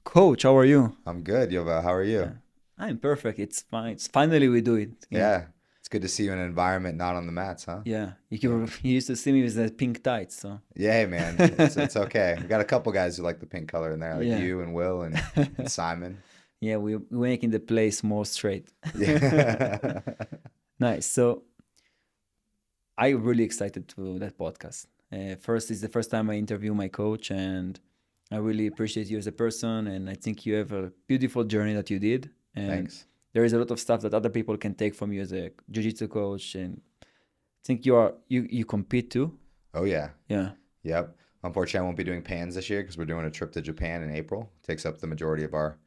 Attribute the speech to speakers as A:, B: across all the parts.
A: Coach, how are you?
B: I'm good, Yova. How are
A: Yeah,
B: you?
A: I'm perfect. It's fine. It's finally we do it. Yeah,
B: Yeah, it's good to see you in an environment not on the mats, huh?
A: yeah.
B: Yeah.
A: You used to see me with the pink tights, so
B: Yeah, hey, man. It's okay. We got a couple guys who like the pink color in there, like
A: yeah,
B: you and Will and Simon.
A: yeah. We're making the place more straight.
B: Yeah.
A: Nice. So I'm really excited to that podcast. First, it's the first time I interview my coach, and I really appreciate you as a person. And I think you have a beautiful journey that you did, and
B: Thanks.
A: there is a lot of stuff that other people can take from you as a jiu-jitsu coach. And I think you compete too.
B: Oh yeah.
A: Yeah.
B: Yep. Unfortunately, I won't be doing pans this year because we're doing a trip to Japan in April. Takes up the majority of our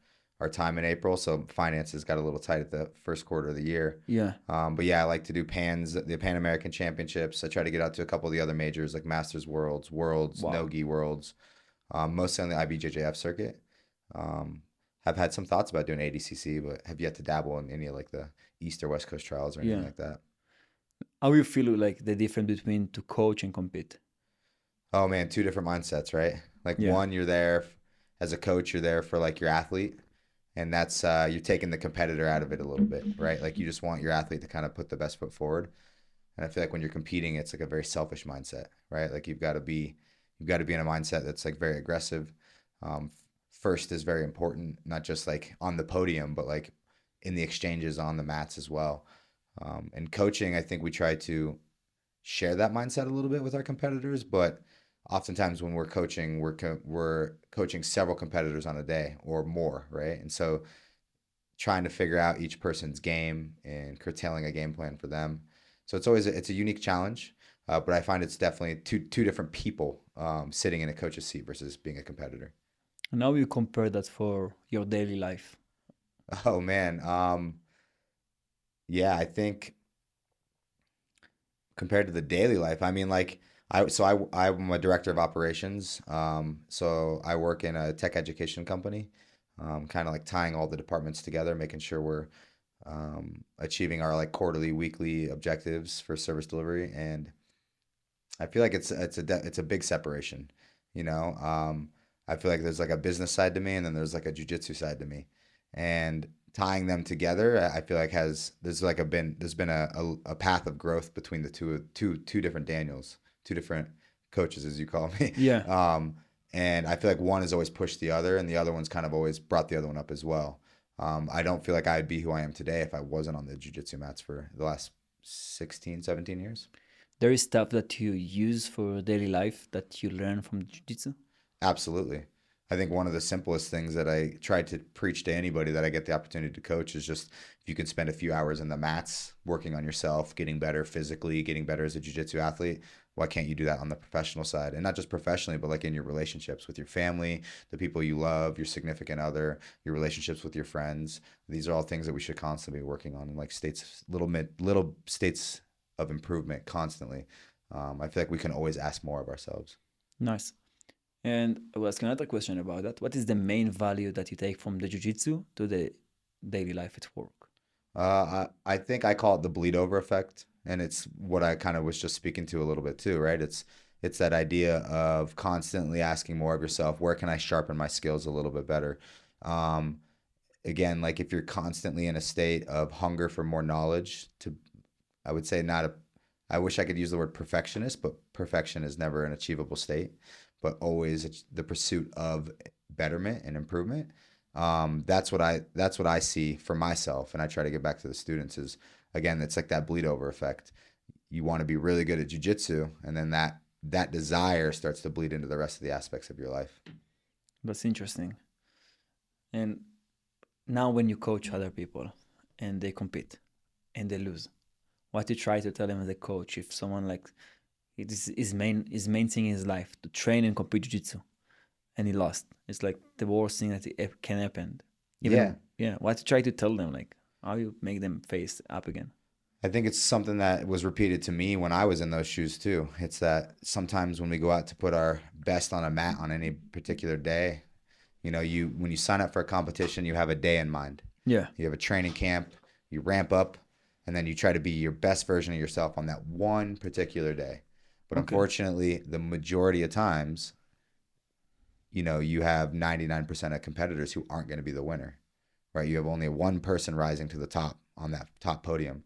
B: time in April, so finances got a little tight at the first quarter of the year.
A: Yeah.
B: But yeah, I like to do pans, the Pan American Championships. I try to get out to a couple of the other majors like Masters Worlds,
A: Wow.
B: Nogi Worlds, mostly on the IBJJF circuit. Um, have had some thoughts about doing ADCC, but have yet to dabble in any of like the East or West Coast trials or anything
A: Yeah.
B: like that.
A: How you feel like the difference between to coach and compete?
B: Oh man, two different mindsets, right? Like
A: Yeah.
B: one, you're there as a coach, you're there for like your athlete, and that's you're taking the competitor out of it a little bit, right? Like you just want your athlete to kind of put the best foot forward. And I feel like when you're competing, it's like a very selfish mindset, right? Like you've got to be in a mindset that's like very aggressive. Um, First is very important, not just like on the podium, but like in the exchanges on the mats as well. And coaching, I think we try to share that mindset a little bit with our competitors, but oftentimes when we're coaching, we're coaching several competitors on a day or more, right? And so trying to figure out each person's game and curtailing a game plan for them. So it's a unique challenge, but I find it's definitely two different people sitting in a coach's seat versus being a competitor.
A: And how you compare that for your daily life?
B: Oh man, yeah, I think compared to the daily life, I mean, like I'm a director of operations, so I work in a tech education company, kind of like tying all the departments together, making sure we're achieving our like quarterly, weekly objectives for service delivery, and I feel like it's a big separation, you know. I feel like there's like a business side to me, and then there's like a jujitsu side to me, and tying them together, I feel like has there's been a path of growth between the two different Daniels, two different coaches as you call me,
A: Yeah,
B: and I feel like one has always pushed the other, and the other one's kind of always brought the other one up as well. I don't feel like I'd be who I am today if I wasn't on the jujitsu mats for the last 16, 17 years.
A: there is stuff that you use for daily life that you learn from jiu-jitsu.
B: Absolutely. I think one of the simplest things that I try to preach to anybody that I get the opportunity to coach is just if you can spend a few hours in the mats working on yourself, getting better physically, getting better as a jiu-jitsu athlete, why can't you do that on the professional side? And not just professionally, but like in your relationships with your family, the people you love, your significant other, your relationships with your friends. These are all things that we should constantly be working on in like little states of improvement constantly. I feel like we can always ask more of ourselves.
A: Nice. And I will ask another question about that. What is the main value that you take from the jiu-jitsu to the daily life at work?
B: I think I call it the bleed over effect, and it's what I kind of was just speaking to a little bit too, right? It's that idea of constantly asking more of yourself, where can I sharpen my skills a little bit better? Um, Again, like if you're constantly in a state of hunger for more knowledge, I would say not a, I wish I could use the word perfectionist, but perfection is never an achievable state, but always it's the pursuit of betterment and improvement. That's what I see for myself, and I try to get back to the students is again, it's like that bleed over effect. You want to be really good at jujitsu, and then that desire starts to bleed into the rest of the aspects of your life.
A: That's interesting. And now when you coach other people and they compete and they lose, what you try to tell them as a coach if someone like it is his main thing in his life to train and compete jiu-jitsu and he lost. It's like the worst thing that can happen.
B: Yeah,
A: Even yeah, what you try to tell them, like how you make them face up again.
B: I think it's something that was repeated to me when I was in those shoes too. It's that sometimes when we go out to put our best on a mat on any particular day, you when you sign up for a competition, you have a day in mind.
A: Yeah.
B: You have a training camp, you ramp up, and then you try to be your best version of yourself on that one particular day. But
A: Okay.
B: unfortunately, the majority of times you have 99% of competitors who aren't going to be the winner, right? You have only one person rising to the top on that top podium.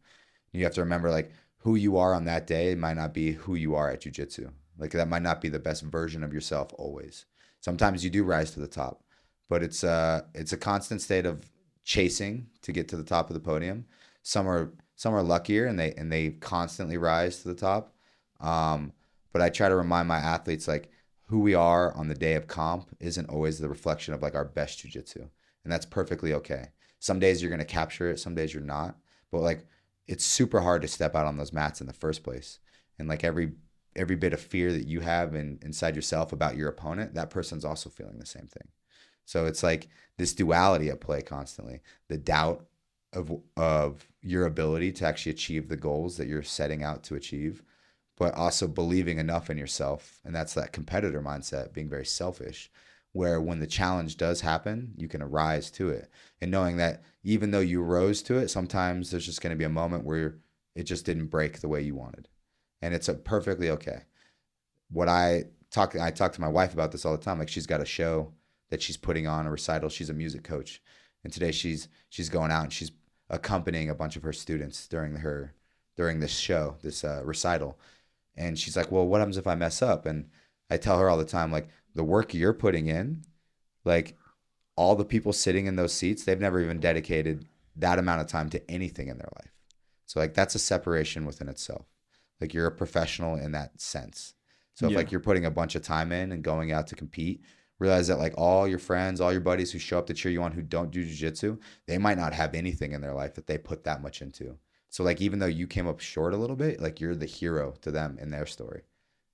B: You have to remember, like, who you are on that day might not be who you are at jiu-jitsu. Like, that might not be the best version of yourself always. Sometimes you do rise to the top, but it's a constant state of chasing to get to the top of the podium. Some are luckier and they constantly rise to the top. But I try to remind my athletes, like, who we are on the day of comp isn't always the reflection of like our best jiu-jitsu, and that's perfectly okay. Some days you're going to capture it, some days you're not, but like, it's super hard to step out on those mats in the first place. And like, every bit of fear that you have inside yourself about your opponent, that person's also feeling the same thing. So it's like this duality at play constantly, the doubt of your ability to actually achieve the goals that you're setting out to achieve, but also believing enough in yourself. And that's that competitor mindset, being very selfish, where when the challenge does happen, you can arise to it. And knowing that even though you rose to it, sometimes there's just going to be a moment where it just didn't break the way you wanted. And it's perfectly okay. I talk to my wife about this all the time. Like, she's got a show that she's putting on, a recital. She's a music coach. And today she's going out and she's accompanying a bunch of her students during this show, this recital. And she's like, well, what happens if I mess up? And I tell her all the time, like, the work you're putting in, like, all the people sitting in those seats, they've never even dedicated that amount of time to anything in their life. So like, that's a separation within itself. Like, you're a professional in that sense. So if like you're putting a bunch of time in and going out to compete, realize that like all your friends, all your buddies who show up to cheer you on who don't do jiu-jitsu, they might not have anything in their life that they put that much into. So like, even though you came up short a little bit, like, you're the hero to them in their story.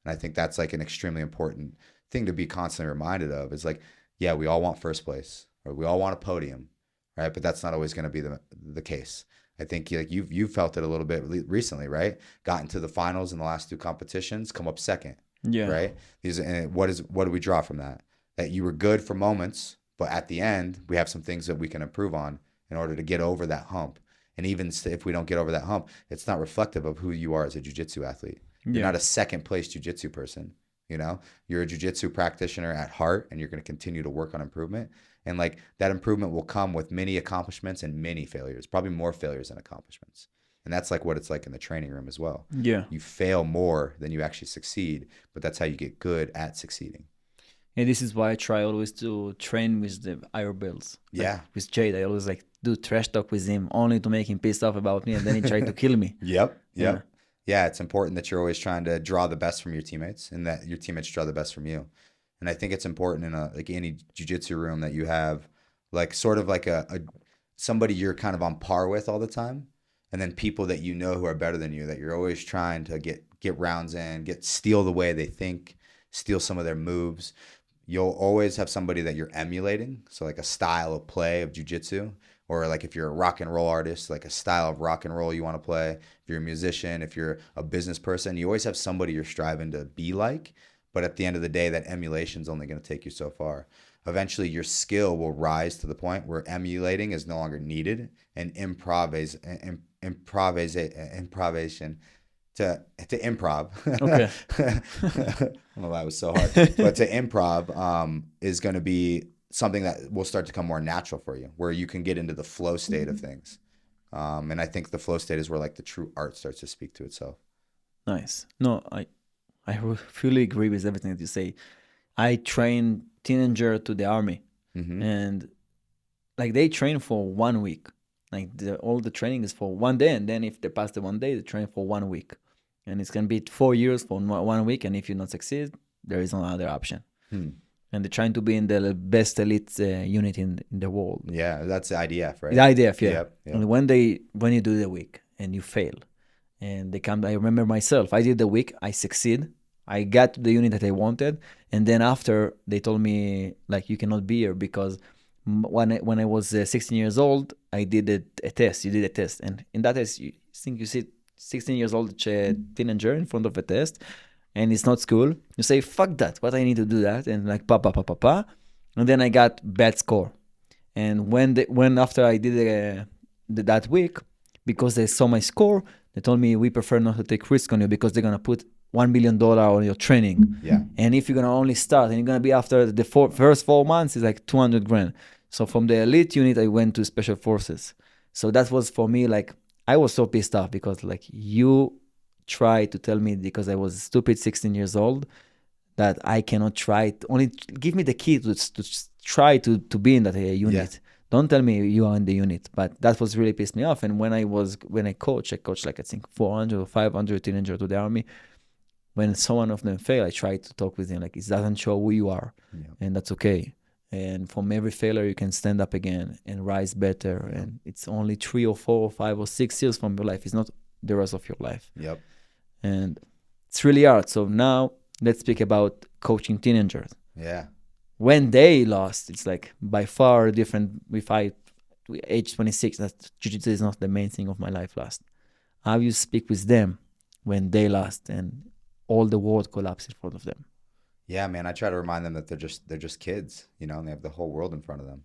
B: And I think that's like an extremely important thing to be constantly reminded of, is like, yeah, we all want first place or we all want a podium, right? But that's not always going to be the case. I think like you've felt it a little bit recently, right? Got into the finals in the last two competitions, come up second, right? And what do we draw from that? That you were good for moments, but at the end, we have some things that we can improve on in order to get over that hump. And even if we don't get over that hump, it's not reflective of who you are as a jiu-jitsu athlete. You're not a second place jiu-jitsu person. You're a jiu-jitsu practitioner at heart, and you're going to continue to work on improvement. And like, that improvement will come with many accomplishments and many failures, probably more failures than accomplishments. And that's like what it's like in the training room as well.
A: Yeah.
B: You fail more than you actually succeed, but that's how you get good at succeeding.
A: And this is why I try always to train with the higher belts. Like with Jade, I always like do trash talk with him only to make him pissed off about me, and then he tried to kill me.
B: Yep. Yeah, it's important that you're always trying to draw the best from your teammates, and that your teammates draw the best from you. And I think it's important in like any jiu-jitsu room that you have like sort of like a somebody you're kind of on par with all the time, and then people that you know who are better than you, that you're always trying to get rounds in, steal the way they think, steal some of their moves. You'll always have somebody that you're emulating, so like a style of play of jiu-jitsu. Or like, if you're a rock and roll artist, like a style of rock and roll you want to play. If you're a musician, if you're a business person, you always have somebody you're striving to be like. But at the end of the day, that emulation is only going to take you so far. Eventually, your skill will rise to the point where emulating is no longer needed, and improvisation to improv.
A: Okay.
B: I don't know why it was so hard, but to improv is going to be something that will start to come more natural for you, where you can get into the flow state of things. And I think the flow state is where like the true art starts to speak to itself.
A: Nice. No, I fully agree with everything that you say. I train teenager to the army, and like, they train for 1 week. Like, all the training is for 1 day, and then if they pass the 1 day, they train for 1 week. And it's going to be 4 years for 1 week, and if you not succeed, there is no other option. And they're trying to be in the best elite unit in the world.
B: Yeah, that's the IDF, right?
A: The IDF, yeah.
B: Yep.
A: And when you do the week and you fail, and they come, I remember myself, I did the week, I succeed, I got to the unit that I wanted, and then after they told me like, you cannot be here because when I was 16 years old, I did a test. You did a test, and in that test, you see 16 years old teenager in front of a test, and it's not school. You say, fuck that, what I need to do that, and like pa. And then I got bad score. And when after I did that week, because they saw my score, they told me, we prefer not to take risk on you because they're gonna put $1 million on your training.
B: Yeah.
A: And if you're gonna only start and you're gonna be after the first 4 months, it's like 200 grand. So from the elite unit, I went to special forces. So that was for me, like, I was so pissed off because like you try to tell me, because I was stupid 16 years old, that I cannot try it. Only give me the key to try to be in that unit. Don't tell me you are in the unit. But that was really pissed me off. And when I coached like I think 400 or 500 teenagers to the army. When someone of them fail, I try to talk with him like it doesn't show who you are, and that's okay. And from every failure, you can stand up again and rise better. And it's only 3 or 4 or 5 or 6 years from your life. It's not the rest of your life.
B: Yep.
A: And it's really hard. So now let's speak about coaching teenagers.
B: Yeah.
A: When they lost, it's like by far different. If I, age 26, that jiu-jitsu is not the main thing of my life lost. How you speak with them when they lost and all the world collapsed in front of them?
B: Yeah, man. I try to remind them that they're just kids, you know, and they have the whole world in front of them.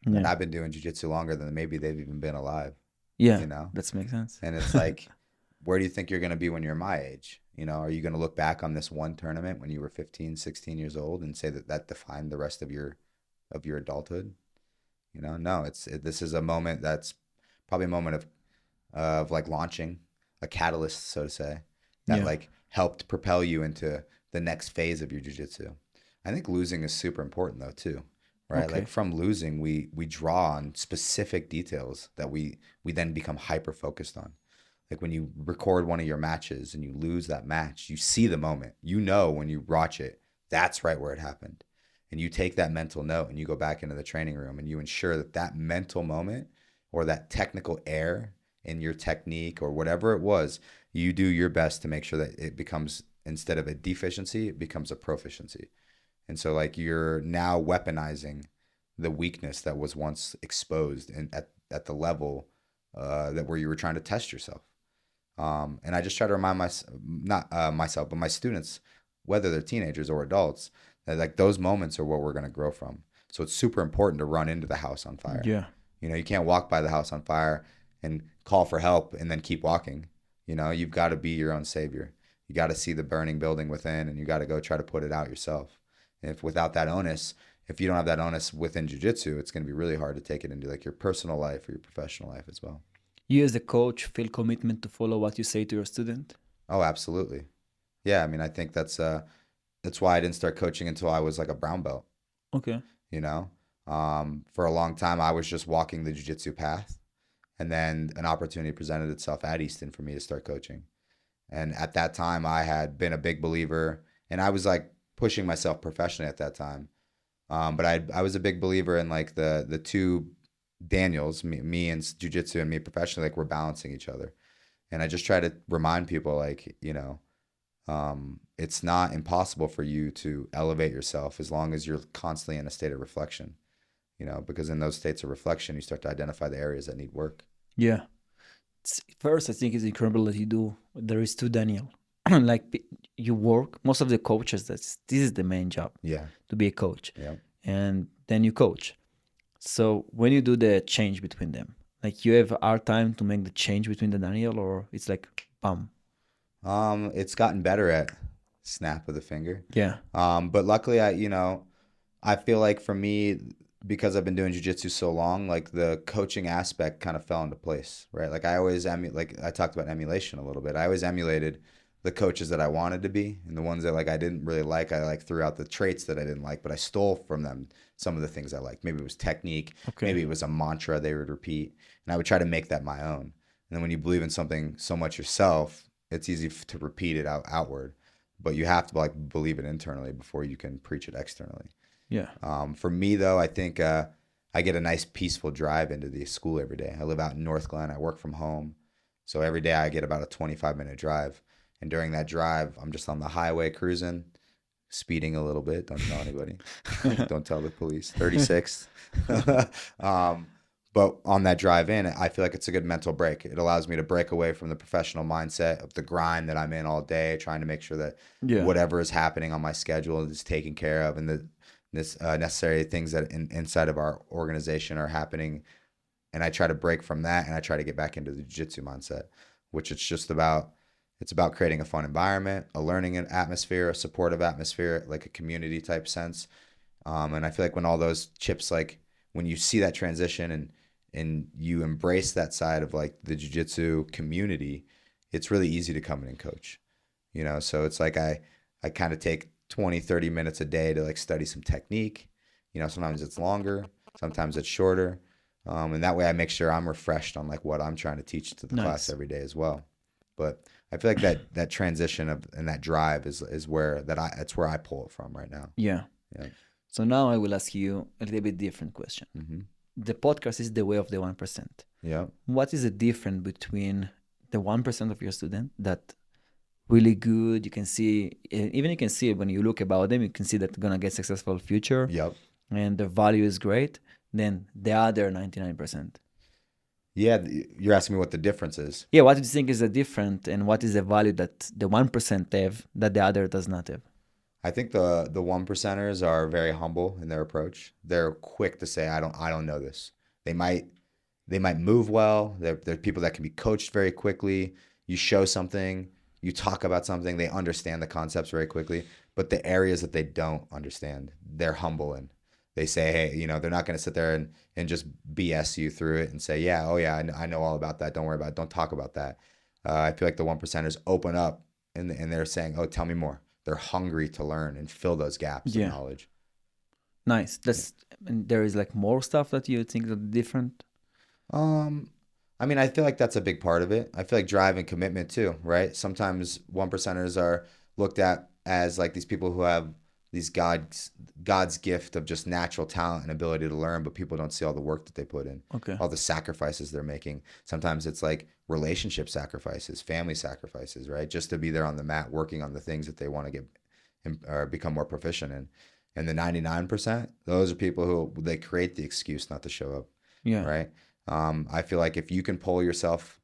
A: Yeah.
B: And I've been doing jiu-jitsu longer than maybe they've even been alive.
A: Yeah,
B: you know,
A: that makes sense.
B: And it's like, where do you think you're going to be when you're my age? You know, are you going to look back on this one tournament when you were 15, 16 years old and say that that defined the rest of your adulthood? You know, no, this is a moment that's probably a moment of like launching a catalyst, so to say, that like helped propel you into the next phase of your jiu-jitsu. I think losing is super important though too, right?
A: Okay.
B: Like from losing, we draw on specific details that we then become hyper focused on. Like when you record one of your matches and you lose that match, you see the moment. You know when you watch it, that's right where it happened. And you take that mental note and you go back into the training room and you ensure that that mental moment or that technical error in your technique or whatever it was, you do your best to make sure that it becomes, instead of a deficiency, it becomes a proficiency. And so like you're now weaponizing the weakness that was once exposed and at the level that where you were trying to test yourself. And I just try to remind myself, but my students, whether they're teenagers or adults, that like those moments are what we're going to grow from. So it's super important to run into the house on fire.
A: Yeah.
B: You know, you can't walk by the house on fire and call for help and then keep walking. You know, you've got to be your own savior. You got to see the burning building within and you got to go try to put it out yourself. And if without that onus, if you don't have that onus within jiu-jitsu, it's going to be really hard to take it into like your personal life or your professional life as well.
A: You as a coach feel commitment to follow what you say to your student?
B: Oh, absolutely. Yeah, I mean, I think that's why I didn't start coaching until I was like a brown belt.
A: Okay.
B: You know, for a long time, I was just walking the jiu-jitsu path. And then an opportunity presented itself at Easton for me to start coaching. And at that time, I had been a big believer and I was like pushing myself professionally at that time. But I was a big believer in like the two Daniels, me and jiu-jitsu and me professionally, like we're balancing each other. And I just try to remind people like, you know, it's not impossible for you to elevate yourself as long as you're constantly in a state of reflection, you know, because in those states of reflection, you start to identify the areas that need work.
A: Yeah. First, I think it's incredible that you do. There is two Daniel. Like you work, most of the coaches, this is the main job.
B: Yeah.
A: To be a coach.
B: Yeah.
A: And then you coach. So when you do the change between them, like you have a hard time to make the change between the Daniel, or it's like, bam.
B: It's gotten better at snap of the finger.
A: Yeah.
B: But luckily I feel like for me, because I've been doing jiu-jitsu so long, like the coaching aspect kind of fell into place, right? Like I always like I talked about emulation a little bit. I always emulated the coaches that I wanted to be, and the ones that like I didn't really like, I like threw out the traits that I didn't like, but I stole from them some of the things I liked. Maybe it was technique, maybe it was a mantra they would repeat, and I would try to make that my own. And then when you believe in something so much yourself, it's easy to repeat it outward, but you have to like believe it internally before you can preach it externally.
A: Yeah.
B: For me though, I think I get a nice peaceful drive into the school every day. I live out in North Glen. I work from home, so every day I get about a 25-minute drive. And during that drive, I'm just on the highway cruising, speeding a little bit. Don't tell anybody. Don't tell the police. 36. But on that drive in, I feel like it's a good mental break. It allows me to break away from the professional mindset of the grind that I'm in all day, trying to make sure that whatever is happening on my schedule is taken care of, and this necessary things that inside of our organization are happening. And I try to break from that, and I try to get back into the jiu-jitsu mindset, which it's It's about creating a fun environment, a learning atmosphere, a supportive atmosphere, like a community type sense. And I feel like when all those chips, like when you see that transition and you embrace that side of like the jiu-jitsu community, it's really easy to come in and coach, So it's like I kind of take 20, 30 minutes a day to like study some technique. Sometimes it's longer, sometimes it's shorter. And that way I make sure I'm refreshed on like what I'm trying to teach to the class
A: Nice.
B: every day as well. But I feel like that transition and that drive is where that's where I pull it from right now.
A: Yeah.
B: Yeah.
A: So now I will ask you a little bit different question.
B: Mm-hmm.
A: The podcast is the way of the 1%.
B: Yeah.
A: What is the difference between the 1% of your student that really good, you can see, even you can see when you look about them, you can see that they're gonna get successful future,
B: Yep.
A: and the value is great, then the other 99%.
B: Yeah. You're asking me what the difference is.
A: Yeah, what do you think is the different, and what is the value that the 1% have that the other does not have?
B: I think the 1%ers are very humble in their approach. They're quick to say, I don't know this. They might move well. They're people that can be coached very quickly. You show something, you talk about something, they understand the concepts very quickly. But the areas that they don't understand, they're humble in. They say, hey, they're not going to sit there and just BS you through it and say, yeah, oh yeah, I know all about that. Don't worry about it. Don't talk about that. I feel like the 1%ers open up and they're saying, oh, tell me more. They're hungry to learn and fill those gaps of
A: Yeah,
B: knowledge.
A: nice. And there is like more stuff that you think that different.
B: I mean, I feel like that's a big part of it. I feel like drive and commitment too, right? Sometimes 1%ers are looked at as like these people who have these God's gift of just natural talent and ability to learn, but people don't see all the work that they put in,
A: Okay.
B: all the sacrifices they're making. Sometimes it's like relationship sacrifices, family sacrifices, right? Just to be there on the mat working on the things that they want to get or become more proficient in. And the 99%, those are people who they create the excuse not to show up,
A: Yeah.
B: right? I feel like if you can pull yourself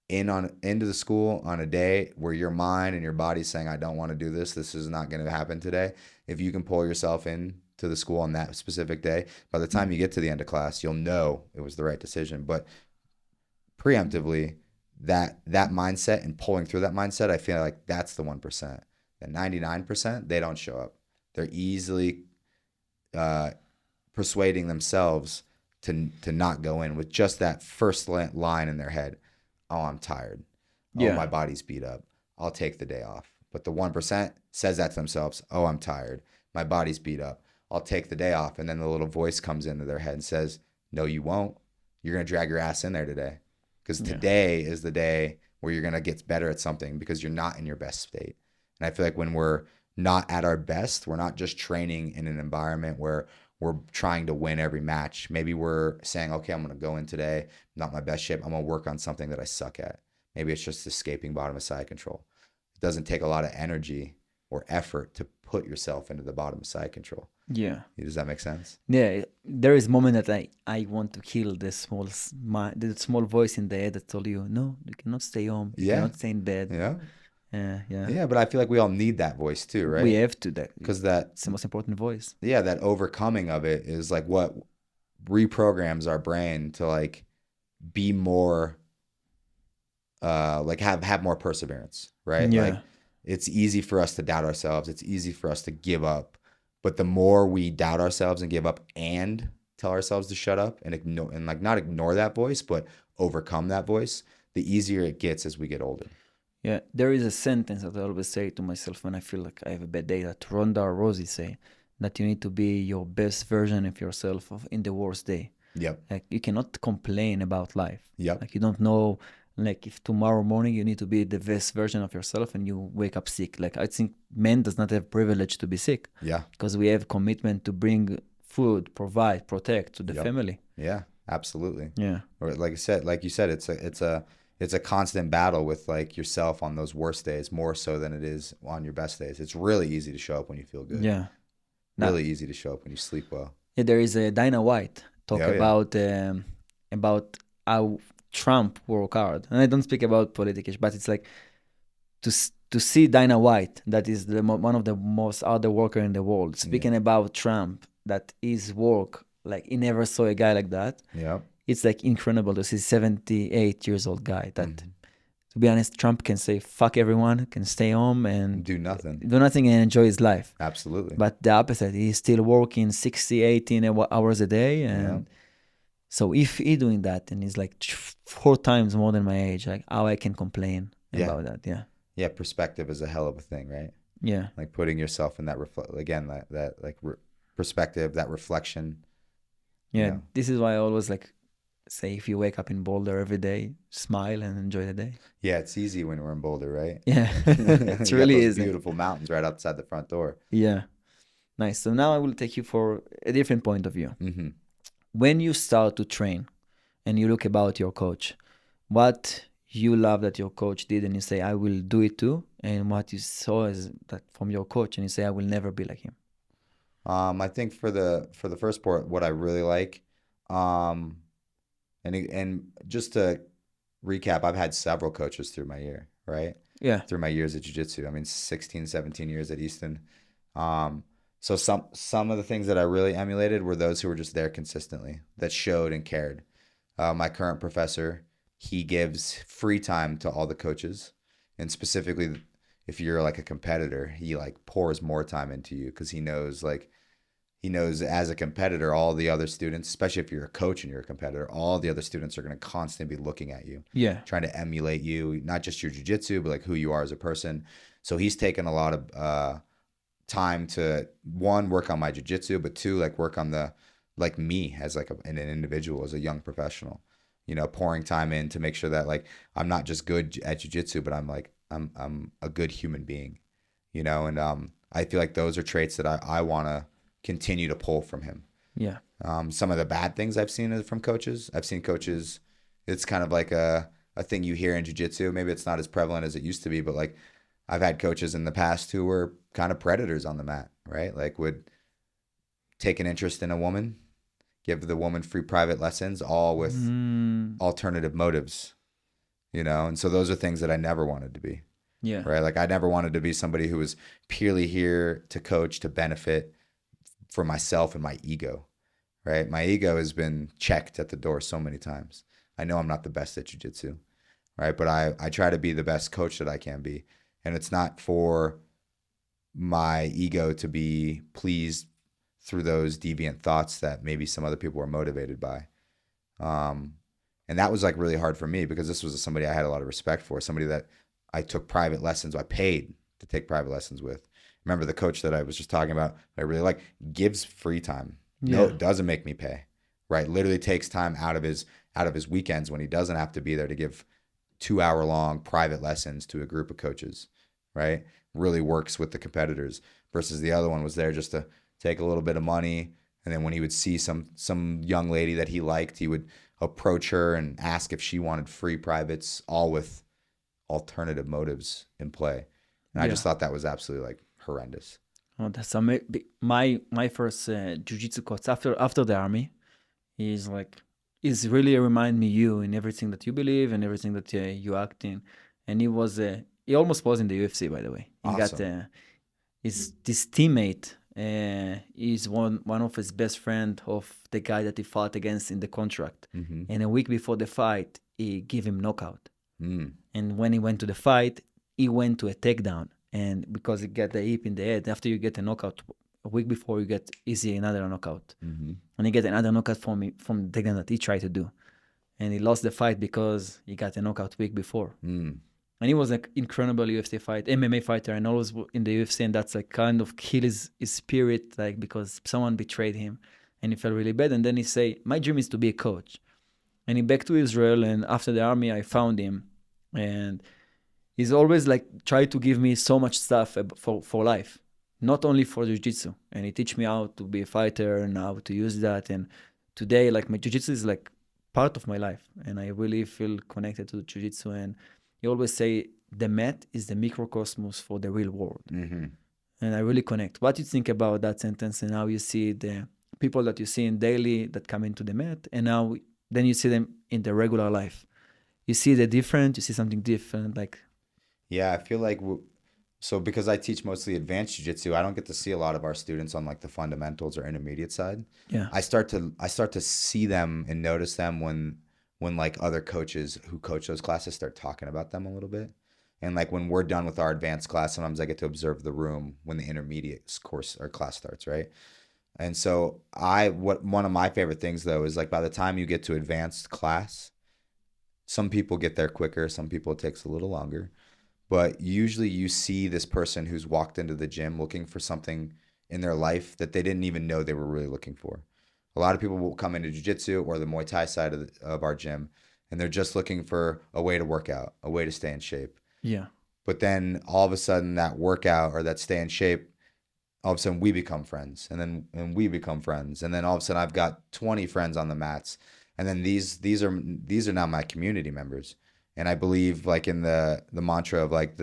B: into the school on a day where your mind and your body's saying, I don't want to do this, this is not going to happen today. If you can pull yourself in to the school on that specific day, by the time you get to the end of class, you'll know it was the right decision. But preemptively, that mindset and pulling through that mindset, I feel like that's the 1%. The 99%, they don't show up. They're easily persuading themselves to not go in with just that first line in their head. Oh, I'm tired. Oh,
A: Yeah.
B: my body's beat up. I'll take the day off. But the 1% says that to themselves. Oh, I'm tired. My body's beat up. I'll take the day off. And then the little voice comes into their head and says, no, you won't. You're going to drag your ass in there today. Because today is the day where you're going to get better at something because you're not in your best state. And I feel like when we're not at our best, we're not just training in an environment where we're trying to win every match. Maybe we're saying, okay, I'm going to go in today, not my best shape. I'm going to work on something that I suck at. Maybe it's just escaping bottom of side control. It doesn't take a lot of energy or effort to put yourself into the bottom of side control.
A: Yeah.
B: Does that make sense?
A: Yeah. There is moment that I want to kill the small voice in the head that told you, no, you cannot stay home. You cannot stay in bed.
B: Yeah.
A: Yeah.
B: But I feel like we all need that voice too, right?
A: We have to.
B: Because
A: it's the most important voice.
B: Yeah, that overcoming of it is like what reprograms our brain to like be more like have more perseverance, right?
A: Yeah.
B: Like it's easy for us to doubt ourselves. It's easy for us to give up. But the more we doubt ourselves and give up and tell ourselves to shut up and ignore and like not ignore that voice, but overcome that voice, the easier it gets as we get older.
A: Yeah, there is a sentence that I always say to myself when I feel like I have a bad day that Ronda or Rosie say, that you need to be your best version of yourself in the worst day.
B: Yep.
A: Like you cannot complain about life.
B: Yep.
A: Like you don't know, like if tomorrow morning you need to be the best version of yourself and you wake up sick. Like I think men does not have privilege to be sick.
B: Yeah.
A: Because we have commitment to bring food, provide, protect to the family.
B: Yeah, absolutely.
A: Yeah.
B: Or like you said, it's a constant battle with like yourself on those worst days, more so than it is on your best days. It's really easy to show up when you feel good.
A: Yeah.
B: Really easy to show up when you sleep well.
A: Yeah, there is a Dinah White talk about how Trump work hard, and I don't speak about politics, but it's like to see Dinah White, that is one of the most harder worker in the world, speaking about Trump, that his work, like he never saw a guy like that.
B: Yeah.
A: It's like incredible to see 78 years old guy that to be honest, Trump can say fuck everyone, can stay home and
B: Do nothing.
A: do nothing and enjoy his life.
B: Absolutely.
A: But the opposite, he's still working 60, 18 hours a day. And so if he doing that and he's like 4 times more than my age, like how I can complain about that? Yeah.
B: Yeah. Perspective is a hell of a thing, right?
A: Yeah.
B: Like putting yourself in that perspective, that reflection.
A: Yeah.
B: You know?
A: This is why I always like say, if you wake up in Boulder every day, smile and enjoy the day.
B: Yeah, it's easy when we're in Boulder, right?
A: Yeah. It's really
B: those
A: easy.
B: Beautiful mountains right outside the front door.
A: Yeah. Nice. So now I will take you for a different point of view.
B: Mm-hmm.
A: When you start to train and you look about your coach, what you love that your coach did and you say, I will do it too, and what you saw is that from your coach and you say, I will never be like him.
B: I think for the first part, what I really like, and just to recap, I've had several coaches through my year, right?
A: Yeah.
B: Through my years at jiu-jitsu. I mean, 16, 17 years at Easton. So some of the things that I really emulated were those who were just there consistently, that showed and cared. My current professor, he gives free time to all the coaches, and specifically if you're like a competitor, he like pours more time into you because he knows as a competitor, all the other students, especially if you're a coach and you're a competitor, all the other students are going to constantly be looking at you, trying to emulate you, not just your jiu-jitsu, but like who you are as a person. So he's taken a lot of time to, one, work on my jiu-jitsu, but two, like work on like me as like an individual, as a young professional, pouring time in to make sure that like I'm not just good at jiu-jitsu, but I'm a good human being, and I feel like those are traits that I want to continue to pull from him.
A: Yeah.
B: Some of the bad things I've seen from coaches, it's kind of like a thing you hear in jiu-jitsu. Maybe it's not as prevalent as it used to be, but like I've had coaches in the past who were kind of predators on the mat, right? Like would take an interest in a woman, give the woman free private lessons, all with alternative motives, and so those are things that I never wanted to be.
A: Yeah.
B: Right. Like I never wanted to be somebody who was purely here to coach, to benefit for myself and my ego, right? My ego has been checked at the door so many times. I know I'm not the best at jiu-jitsu, right? But I try to be the best coach that I can be. And it's not for my ego to be pleased through those deviant thoughts that maybe some other people were motivated by. And that was like really hard for me because this was somebody I had a lot of respect for, somebody that I took private lessons, I paid to take private lessons with. Remember the coach that I was just talking about, I really like, gives free time. No, it doesn't make me pay, right? Literally takes time out of his weekends when he doesn't have to be there to give 2-hour-long private lessons to a group of coaches, right? Really works with the competitors versus the other one was there just to take a little bit of money. And then when he would see some young lady that he liked, he would approach her and ask if she wanted free privates, all with alternative motives in play. And I just thought that was absolutely like horrendous.
A: Oh, that's amazing. My first jiu-jitsu coach after the army, he's really remind me you in everything that you believe and everything that you act in. And he almost was in the UFC, by the way. He
B: Awesome.
A: got this teammate is one of his best friend of the guy that he fought against in the contract.
B: Mm-hmm.
A: And a week before the fight, he gave him knockout.
B: Mm.
A: And when he went to the fight, he went to a takedown. And because he got the hip in the head, after you get a knockout, a week before you get easy another knockout.
B: Mm-hmm.
A: And he get another knockout from the takedown that he tried to do. And he lost the fight because he got a knockout week before.
B: Mm.
A: And he was like incredible MMA fighter, and always in the UFC, and that's like kind of kill his spirit, like because someone betrayed him, and he felt really bad. And then he say, "My dream is to be a coach." And he back to Israel, and after the army, I found him, and he's always like tried to give me so much stuff for life, not only for jiu-jitsu. And he teach me how to be a fighter and how to use that. And today, like my jiu-jitsu is like part of my life, and I really feel connected to jiu-jitsu. And you always say the mat is the microcosmos for the real world.
B: Mm-hmm.
A: And I really connect. What do you think about that sentence and how you see the people that you see in daily that come into the mat, and now then you see them in the regular life? You see the different, you see something different, like...
B: Yeah, I feel like, so because I teach mostly advanced jiu-jitsu, I don't get to see a lot of our students on like the fundamentals or intermediate side.
A: Yeah.
B: I start to see them and notice them when when like other coaches who coach those classes start talking about them a little bit. And like when we're done with our advanced class, sometimes I get to observe the room when the intermediate course or class starts, right? And so what one of my favorite things though is like by the time you get to advanced class, some people get there quicker, some people it takes a little longer. But usually you see this person who's walked into the gym looking for something in their life that they didn't even know they were really looking for. A lot of people will come into jiu-jitsu or the Muay Thai side of our gym, and they're just looking for a way to work out, a way to stay in shape.
A: Yeah.
B: But then all of a sudden that workout or that stay in shape, all of a sudden we become friends, and we become friends, and then all of a sudden I've got 20 friends on the mats, and then these are now my community members. And I believe like in the mantra of like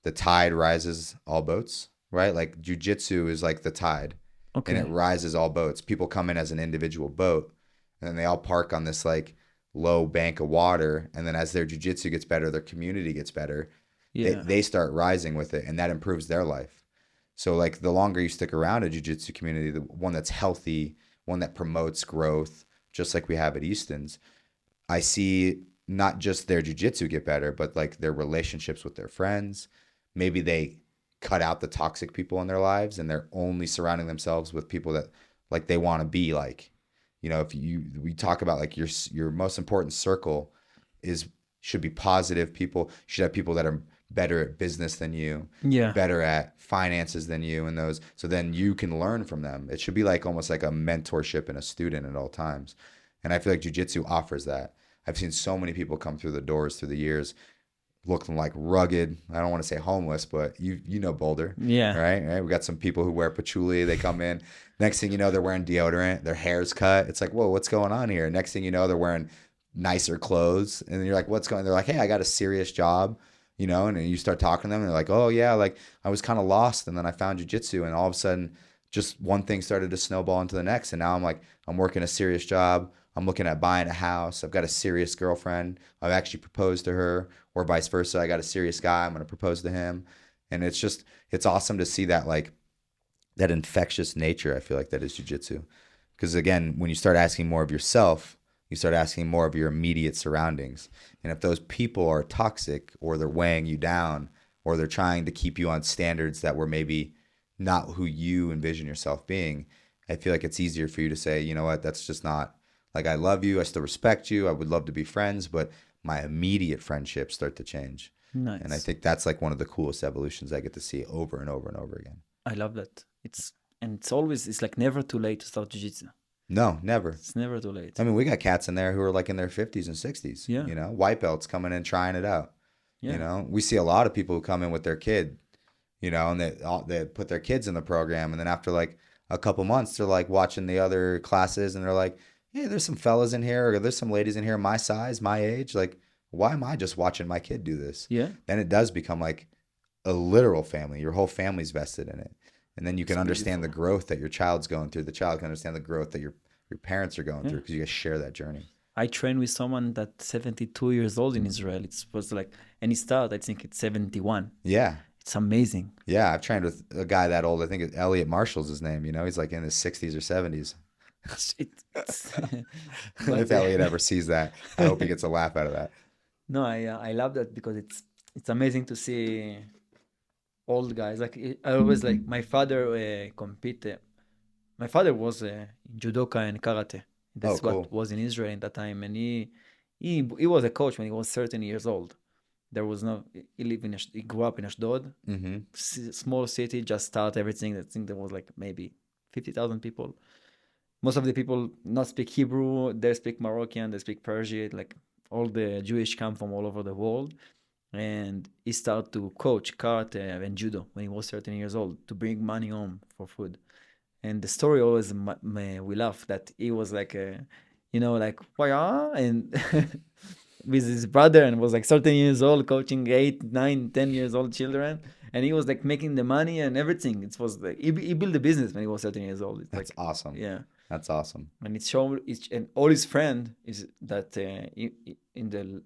B: the tide rises all boats, right? Like jujitsu is like the tide, and it
A: Okay.
B: rises all boats. People come in as an individual boat, and then they all park on this like low bank of water, and then as their jujitsu gets better, their community gets better.
A: Yeah.
B: They start rising with it, and that improves their life. So like the longer you stick around a jiu-jitsu community, the one that's healthy, one that promotes growth, just like we have at Easton's, I see not just their jiu-jitsu get better, but like their relationships with their friends. Maybe they cut out the toxic people in their lives and they're only surrounding themselves with people that like they want to be like. If we talk about like your most important circle is should be positive people. You should have people that are better at business than you,
A: Yeah.
B: better at finances than you, and those. So then you can learn from them. It should be like almost like a mentorship and a student at all times. And I feel like jiu-jitsu offers that. I've seen so many people come through the doors through the years looking like rugged. I don't want to say homeless, but you know Boulder,
A: Yeah.
B: right? We got some people who wear patchouli. They come in. Next thing you know, they're wearing deodorant. Their hair's cut. It's like, whoa, what's going on here? Next thing you know, they're wearing nicer clothes, and you're like, what's going? They're like, hey, I got a serious job, and then you start talking to them, and they're like, oh yeah, like I was kind of lost, and then I found jiu-jitsu, and all of a sudden, just one thing started to snowball into the next, and now I'm like, I'm working a serious job. I'm looking at buying a house. I've got a serious girlfriend. I've actually proposed to her, or vice versa. I got a serious guy. I'm going to propose to him. And it's awesome to see that, like, that infectious nature, I feel like, that is jiu-jitsu. Because again, when you start asking more of yourself, you start asking more of your immediate surroundings. And if those people are toxic, or they're weighing you down, or they're trying to keep you on standards that were maybe not who you envision yourself being, I feel like it's easier for you to say, you know what, that's just not, like, I love you, I still respect you, I would love to be friends, but my immediate friendships start to change. And I
A: Nice.
B: think that's like one of the coolest evolutions I get to see over and over and over again.
A: I love that. It's like never too late to start jiu-jitsu.
B: No, never.
A: It's never too late.
B: I mean, we got cats in there who are like in their 50s and 60s,
A: Yeah.
B: white belts coming in trying it out.
A: Yeah.
B: We see a lot of people who come in with their kid, and they put their kids in the program. And then after like a couple months, they're like watching the other classes and they're like, hey, there's some fellas in here, or there's some ladies in here my size, my age. Like, why am I just watching my kid do this?
A: Yeah.
B: Then it does become like a literal family. Your whole family's vested in it. And then you can
A: It's
B: understand the
A: beautiful.
B: growth that your child's going through. The child can understand the growth that your parents are going
A: Yeah.
B: through because you guys share that journey.
A: I trained with someone that's 72 years old in Israel. It was like, and he started, I think it's 71.
B: Yeah.
A: It's amazing.
B: Yeah. I've trained with a guy that old. I think Elliot Marshall's his name. He's like in his 60s or 70s.
A: It's
B: If Elliot ever sees that, I hope he gets a laugh out of that.
A: No, I love that because it's amazing to see old guys. Like I always like my father competed. My father was judoka and karate. That's
B: cool.
A: what was in Israel at that time, and he was a coach when he was 13 years old. There was no he grew up in Ashdod,
B: Mm-hmm.
A: small city, just start everything. I think there was like maybe 50,000 people. Most of the people not speak Hebrew, they speak Moroccan, they speak Persian, like all the Jewish come from all over the world. And he started to coach karate and judo when he was 13 years old to bring money home for food. And the story always, we laugh that he was like, like, why are? And with his brother and was like 13 years old, coaching 8, 9, 10 years old children. And he was like making the money and everything. It was like, he built a business when he was 13 years old. It's
B: That's
A: like,
B: awesome.
A: yeah.
B: That's awesome.
A: And it's shown, and all his friend is that in the,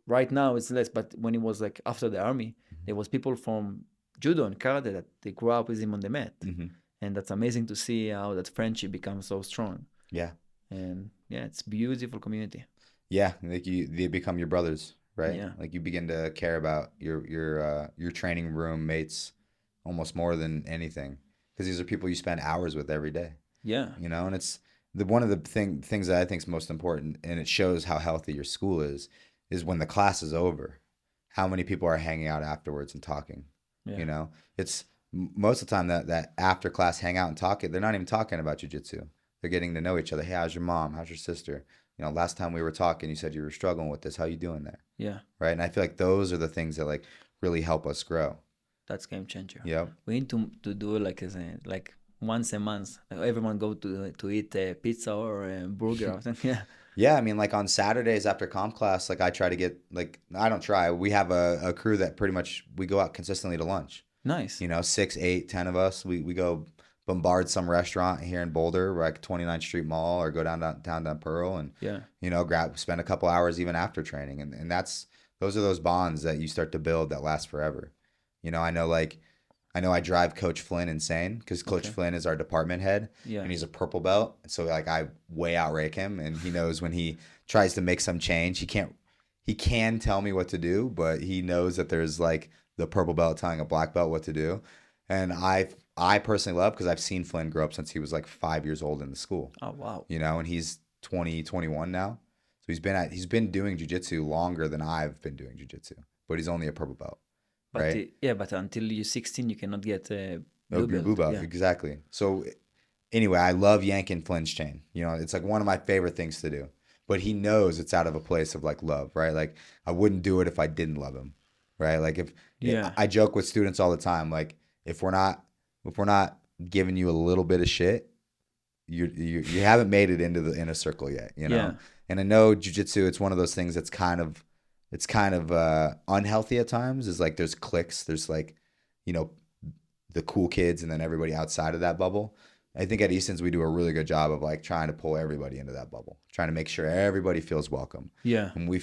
A: right now it's less, but when he was like after the army, there was people from judo and karate that they grew up with him on the mat.
B: Mm-hmm.
A: And that's amazing to see how that friendship becomes so strong.
B: Yeah.
A: And yeah, it's beautiful community.
B: Yeah, like they become your brothers, right?
A: Yeah.
B: Like you begin to care about your training room mates almost more than anything, because these are people you spend hours with every day,
A: Yeah.
B: and it's the one of the things that I think is most important, and it shows how healthy your school is when the class is over, how many people are hanging out afterwards and talking.
A: Yeah.
B: You know, it's most of the time that after class hangout and talking, they're not even talking about jujitsu. They're getting to know each other. Hey, how's your mom? How's your sister? Last time we were talking, you said you were struggling with this. How you doing there?
A: Yeah.
B: Right. And I feel like those are the things that like really help us grow.
A: That's game changer.
B: Yep.
A: We need to do like like once a month. Like everyone go to eat pizza or a burger or something. Yeah.
B: Yeah. I mean, like on Saturdays after comp class, like I try to get like, I don't try. We have a crew that pretty much we go out consistently to lunch.
A: Nice.
B: 6, 8, 10 of us. We go bombard some restaurant here in Boulder, like 29th Street Mall, or go down Pearl, and
A: Yeah.
B: grab spend a couple hours even after training, and that's those are those bonds that you start to build that last forever. I know I drive Coach Flynn insane because Coach
A: Okay.
B: Flynn is our department head,
A: Yeah.
B: and he's a purple belt, so like I way outrake him, and he knows when he tries to make some change, he can tell me what to do, but he knows that there's like the purple belt telling a black belt what to do. And I personally love because I've seen Flynn grow up since he was like 5 years old in the school,
A: Oh wow.
B: and he's 20, 21 now. So he's been doing jujitsu longer than I've been doing jujitsu, but he's only a purple belt,
A: But
B: right?
A: yeah, but until you're 16, you cannot get a
B: Oh,
A: blue
B: your blue
A: belt.
B: belt,
A: Yeah.
B: exactly. So anyway, I love yanking Flynn's chain. It's like one of my favorite things to do. But he knows it's out of a place of like love, right? Like I wouldn't do it if I didn't love him, right? Like if
A: Yeah.
B: I joke with students all the time, like if we're not giving you a little bit of shit, you haven't made it into the inner circle yet.
A: Yeah.
B: And I know jujitsu, it's one of those things that's kind of unhealthy at times. Is like there's cliques, there's like you know the cool kids, and then everybody outside of that bubble. I think at Easton's we do a really good job of like trying to pull everybody into that bubble, trying to make sure everybody feels welcome.
A: Yeah.
B: When we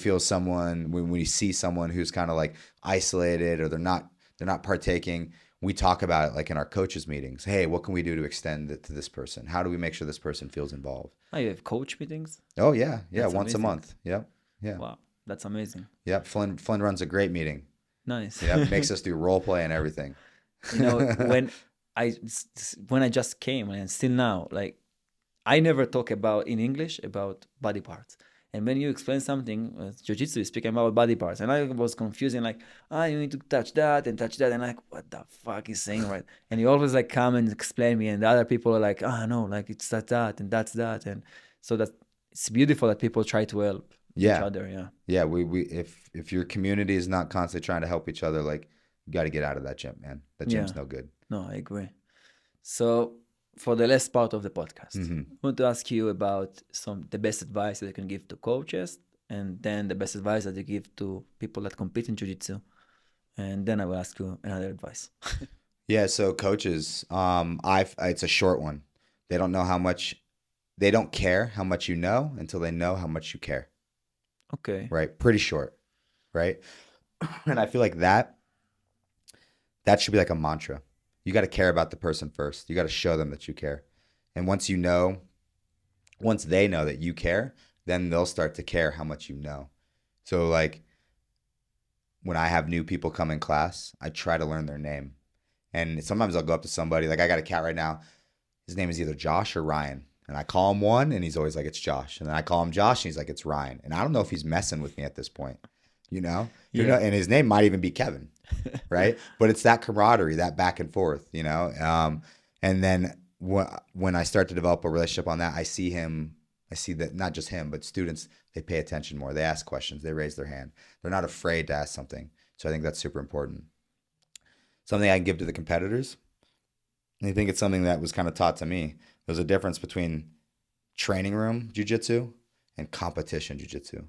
B: see someone who's kind of like isolated or they're not partaking, we talk about it like in our coaches meetings. Hey, what can we do to extend it to this person? How do we make sure this person feels involved?
A: Oh, you have coach meetings?
B: Oh yeah, yeah,
A: That's
B: once a
A: amazing.
B: month. Yep, yeah,
A: Wow. That's amazing.
B: yep. Flynn runs a great meeting.
A: Nice.
B: Yep, makes us do role play and everything.
A: When when I just came and still now, like I never talk about in English about body parts. And when you explain something, jiu-jitsu is speaking about body parts, and I was confusing like, you need to touch that and touch that, and like, what the fuck is saying, right? And you always like come and explain me, and the other people are like, no, like it's that, and that's that, and so that it's beautiful that people try to help each
B: Yeah,
A: other. Yeah,
B: yeah. We if your community is not constantly trying to help each other, like you got to get out of that gym, man. That
A: yeah,
B: gym's no good.
A: no, I agree. So for the last part of the podcast,
B: Hmm.
A: I want to ask you about the best advice that you can give to coaches, and then the best advice that you give to people that compete in jiu-jitsu, and then I will ask you another advice.
B: Yeah. So coaches, it's a short one. They don't know how much. They don't care how much you know until they know how much you care.
A: Okay.
B: Right. Pretty short. Right. And I feel like that should be like a mantra. You got to care about the person first. You got to show them that you care. And once they know that you care, then they'll start to care how much you know. So like when I have new people come in class, I try to learn their name. And sometimes I'll go up to somebody, like I got a cat right now. His name is either Josh or Ryan. And I call him one and he's always like, it's Josh. And then I call him Josh and he's like, it's Ryan. And I don't know if he's messing with me at this point, you know?
A: Yeah.
B: And his name might even be Kevin, right? But it's that camaraderie, that back and forth, And then when I start to develop a relationship on that, I see that not just him, but students, they pay attention more. They ask questions. They raise their hand. They're not afraid to ask something. So I think that's super important. Something I can give to the competitors. I think it's something that was kind of taught to me. There's a difference between training room jiu-jitsu and competition jiu-jitsu.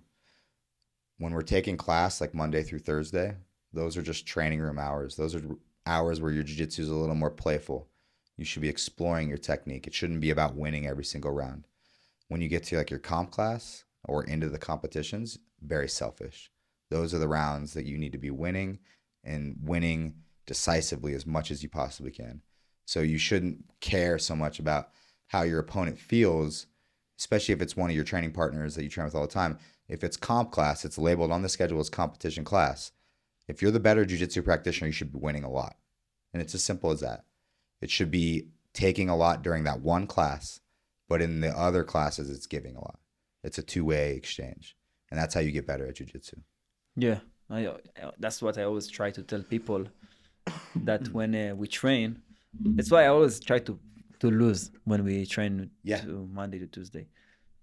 B: When we're taking class like Monday through Thursday, those are just training room hours. Those are hours where your jiu-jitsu is a little more playful. You should be exploring your technique. It shouldn't be about winning every single round. When you get to like your comp class or into the competitions, very selfish. Those are the rounds that you need to be winning, and winning decisively as much as you possibly can. So you shouldn't care so much about how your opponent feels especially if it's one of your training partners that you train with all the time. If it's comp class, it's labeled on the schedule as competition class. If you're the better jiu-jitsu practitioner, you should be winning a lot. And it's as simple as that. It should be taking a lot during that one class, but in the other classes, it's giving a lot. It's a two-way exchange. And that's how you get better at jiu-jitsu.
A: Yeah, that's what I always try to tell people, that when we train, that's why I always try to lose when we train to Monday to Tuesday,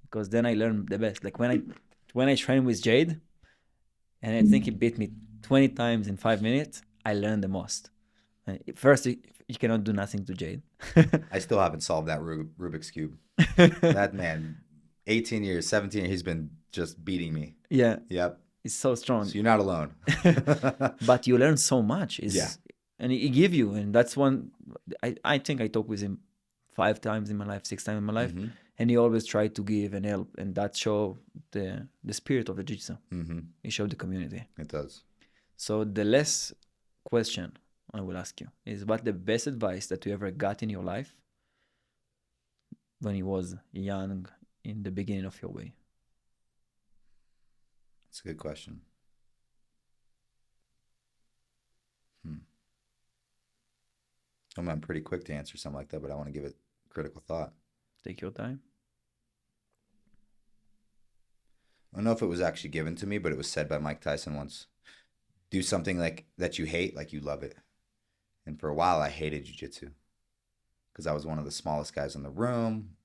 A: because then I learn the best. Like when I train with Jade, and I think he beat me 20 times in 5 minutes, I learn the most. First, you cannot do nothing to Jade.
B: I still haven't solved that Rubik's Cube. That man, 18 years, 17 years, he's been just beating me.
A: Yeah.
B: Yep.
A: It's so strong.
B: So you're not alone.
A: But you learn so much.
B: Yeah.
A: And he give you, and that's one, I think I talked with him 5 times in my life, 6 times in my life,
B: Mm-hmm.
A: and he always tried to give and help, and that show the spirit of the jiu-jitsu.
B: Mm-hmm.
A: He showed the community.
B: It does.
A: So the last question I will ask you is, what the best advice that you ever got in your life when you was young, in the beginning of your way?
B: That's a good question. I'm pretty quick to answer something like that, but I want to give it critical thought.
A: Take your time.
B: I don't know if it was actually given to me, but it was said by Mike Tyson once. Do something like that you hate, like you love it. And for a while, I hated jiu-jitsu because I was one of the smallest guys in the room.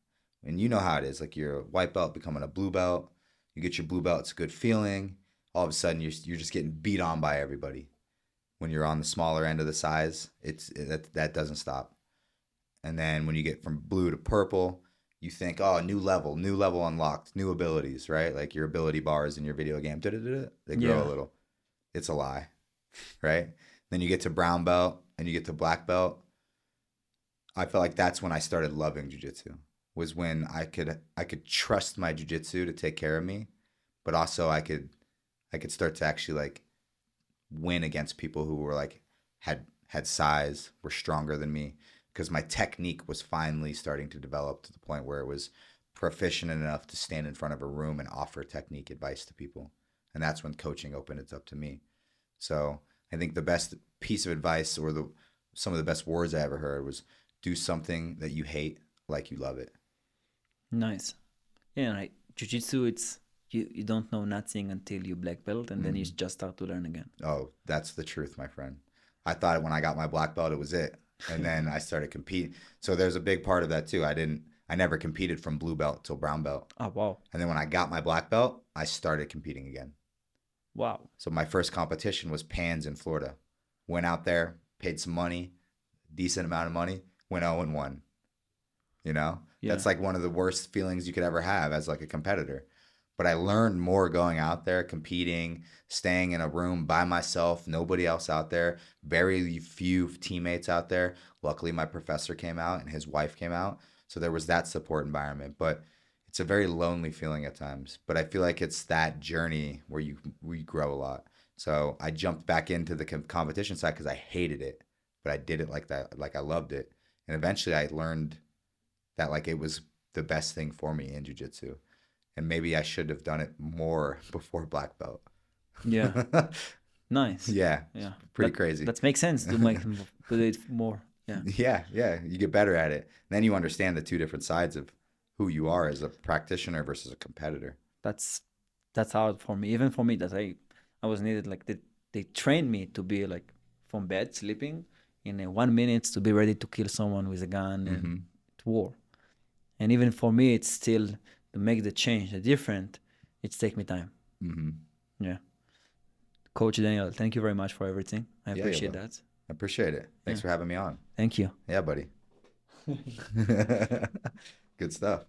B: And you know how it is. Like, you're a white belt becoming a blue belt. You get your blue belt, it's a good feeling. All of a sudden, you're just getting beat on by everybody. When you're on the smaller end of the size, that doesn't stop. And then when you get from blue to purple, you think, oh, new level unlocked, new abilities, right? Like your ability bars in your video game, they grow a little. It's a lie, right? Then you get to brown belt and you get to black belt. I felt like that's when I started loving jiu-jitsu, was when I could trust my jiu-jitsu to take care of me, but also I could start to actually like win against people who were like had size, were stronger than me, because my technique was finally starting to develop to the point where it was proficient enough to stand in front of a room and offer technique advice to people. And that's when coaching opened it up to me. So I think the best piece of advice, or some of the best words I ever heard, was do something that you hate like you love it.
A: Nice. Yeah, right. Jiu-jitsu, it's you don't know nothing until you black belt, and then you just start to learn again.
B: Oh, that's the truth, my friend. I thought when I got my black belt, it was it. And then I started competing. So there's a big part of that too. I never competed from blue belt till brown belt.
A: Oh, wow.
B: And then when I got my black belt, I started competing again.
A: Wow.
B: So my first competition was Pans in Florida. Went out there, paid some money, decent amount of money, went 0-1. You know?
A: Yeah.
B: That's like one of the worst feelings you could ever have as like a competitor. But I learned more going out there, competing, staying in a room by myself, nobody else out there, very few teammates out there. Luckily, my professor came out and his wife came out. So there was that support environment. But it's a very lonely feeling at times. But I feel like it's that journey where we grow a lot. So I jumped back into the competition side because I hated it. But I did it like that, like I loved it. And eventually I learned that like it was the best thing for me in jiu-jitsu. And maybe I should have done it more before black belt.
A: Yeah. Nice.
B: Yeah. Pretty crazy.
A: That makes sense to do it more. Yeah.
B: Yeah. You get better at it. Then you understand the two different sides of who you are as a practitioner versus a competitor.
A: That's hard for me. Even for me, that I was needed, like they trained me to be like from bed sleeping in 1 minute to be ready to kill someone with a gun and to war. And even for me, it's still to make the change, the different, it's take me time. Yeah. Coach Daniel, thank you very much for everything. I appreciate that.
B: I appreciate it. Thanks for having me on.
A: Thank you.
B: Yeah, buddy. Good stuff.